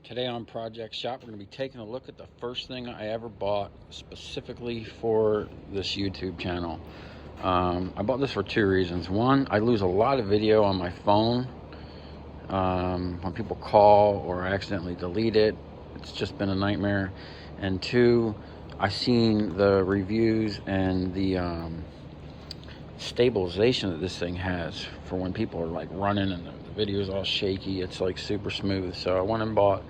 Today on Project Shop, we're going to be taking a look at the first thing I ever bought specifically for this YouTube channel. I bought this for two reasons. One, I lose a lot of video on my phone when people call or I accidentally delete it. It's just been a nightmare. And two, I seen the reviews and the stabilization that this thing has for when people are like running and the video is all shaky. It's like super smooth. So I went and bought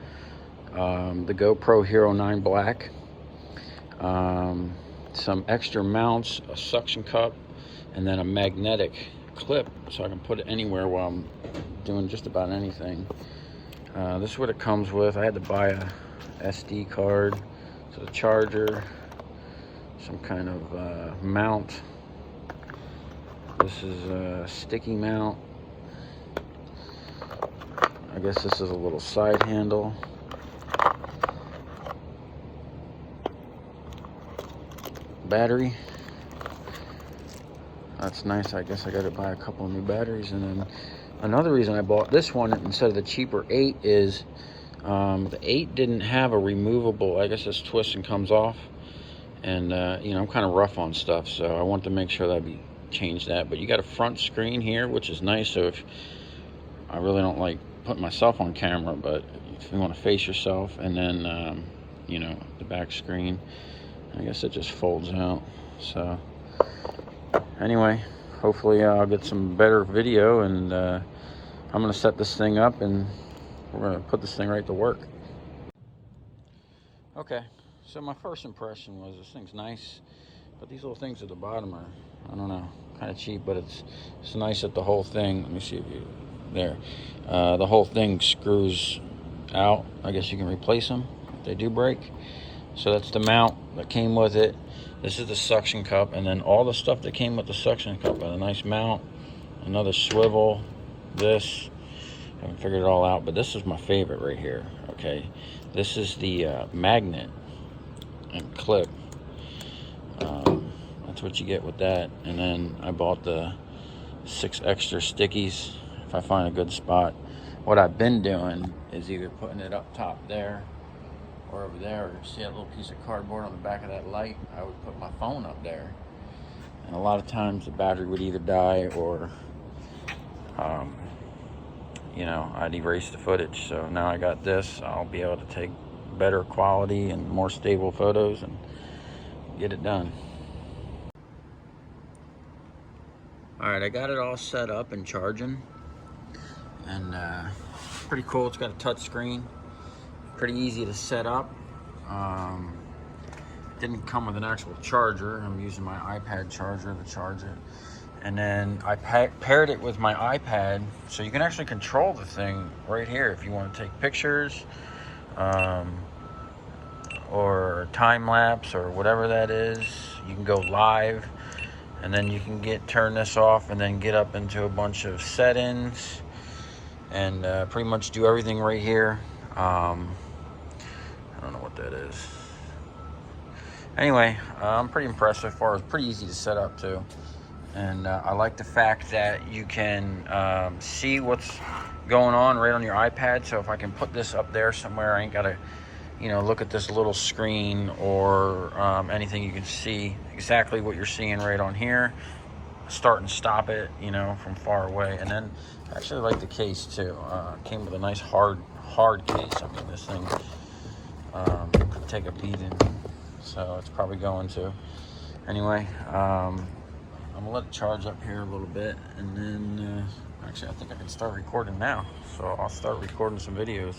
the GoPro Hero 9 Black, some extra mounts, a suction cup, and then a magnetic clip so I can put it anywhere while I'm doing just about anything. This is what it comes with. I had to buy a SD card, so the charger, some kind of mount. This is a sticky mount. I guess this is a little side handle. Battery. That's nice. I guess I got to buy a couple of new batteries. And then another reason I bought this one instead of the cheaper 8 is the 8 didn't have a removable, I guess this twists and comes off. And you know, I'm kind of rough on stuff, so I want to make sure that I change that. But you got a front screen here, which is nice. So if I really don't like putting myself on camera, but if you want to face yourself, and then you know, the back screen, I guess it just folds out. So anyway, hopefully I'll get some better video, and I'm gonna set this thing up and we're gonna put this thing right to work. Okay, so my first impression was this thing's nice, but these little things at the bottom are, I don't know, kind of cheap, but it's nice that the whole thing, let me see if you, there, the whole thing screws out. I guess you can replace them if they do break. So that's the mount that came with it. This is the suction cup, and then all the stuff that came with the suction cup, a nice mount, another swivel, this, I haven't figured it all out, but this is my favorite right here. Okay, this is the magnet and clip. That's what you get with that. And then I bought the 6 extra stickies if I find a good spot. What I've been doing is either putting it up top there or over there, or see that little piece of cardboard on the back of that light, I would put my phone up there. And a lot of times the battery would either die or you know, I'd erase the footage. So now I got this, I'll be able to take better quality and more stable photos and get it done. Alright, I got it all set up and charging, and pretty cool. It's got a touch screen, pretty easy to set up. Didn't come with an actual charger. I'm using my iPad charger to charge it. And then I paired it with my iPad, so you can actually control the thing right here if you want to take pictures or time lapse or whatever that is. You can go live, and then you can turn this off and then get up into a bunch of settings and pretty much do everything right here. I don't know what that is. Anyway, I'm pretty impressed so far. It's pretty easy to set up too. And I like the fact that you can see what's going on right on your iPad. So if I can put this up there somewhere, I ain't gotta, you know, look at this little screen or anything. You can see exactly what you're seeing right on here. Start and stop it, you know, from far away. And then I actually like the case too. Came with a nice hard case. I mean, this thing could take a beating, so it's probably going to. Anyway, I'm gonna let it charge up here a little bit, and then actually I think I can start recording now. So I'll start recording some videos.